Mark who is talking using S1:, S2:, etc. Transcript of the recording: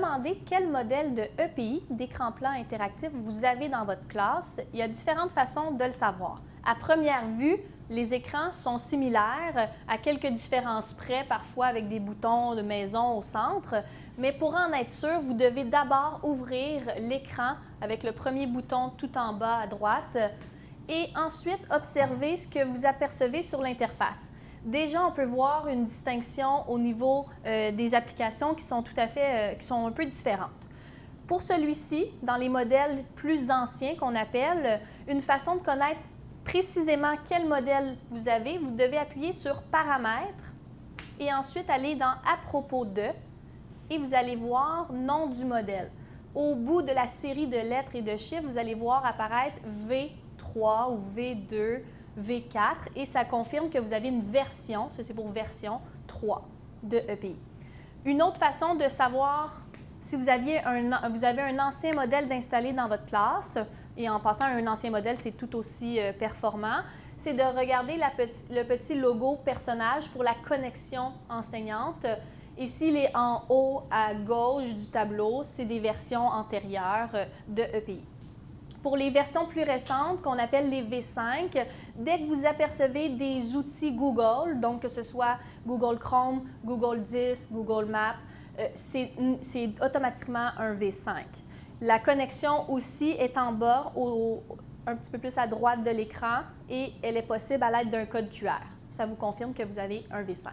S1: demander quel modèle de EPI, d'écran plat interactif, vous avez dans votre classe. Il y a différentes façons de le savoir. À première vue, les écrans sont similaires, à quelques différences près, parfois avec des boutons de maison au centre. Mais pour en être sûr, vous devez d'abord ouvrir l'écran avec le premier bouton tout en bas à droite et ensuite observer ce que vous apercevez sur l'interface. Déjà, on peut voir une distinction au niveau des applications qui sont qui sont un peu différentes. Pour celui-ci, dans les modèles plus anciens qu'on appelle, une façon de connaître précisément quel modèle vous avez, vous devez appuyer sur Paramètres et ensuite aller dans À propos de et vous allez voir Nom du modèle. Au bout de la série de lettres et de chiffres, vous allez voir apparaître V3 ou V2, V4 et ça confirme que vous avez une version, ça c'est pour version 3 de EPI. Une autre façon de savoir si vous avez un ancien modèle d'installer dans votre classe, et en passant un ancien modèle, c'est tout aussi performant, c'est de regarder le petit logo personnage pour la connexion enseignante. Et s'il est en haut à gauche du tableau, c'est des versions antérieures de EPI. Pour les versions plus récentes, qu'on appelle les V5, dès que vous apercevez des outils Google, donc que ce soit Google Chrome, Google Disc, Google Maps, c'est automatiquement un V5. La connexion aussi est en bas, un petit peu plus à droite de l'écran, et elle est possible à l'aide d'un code QR. Ça vous confirme que vous avez un V5.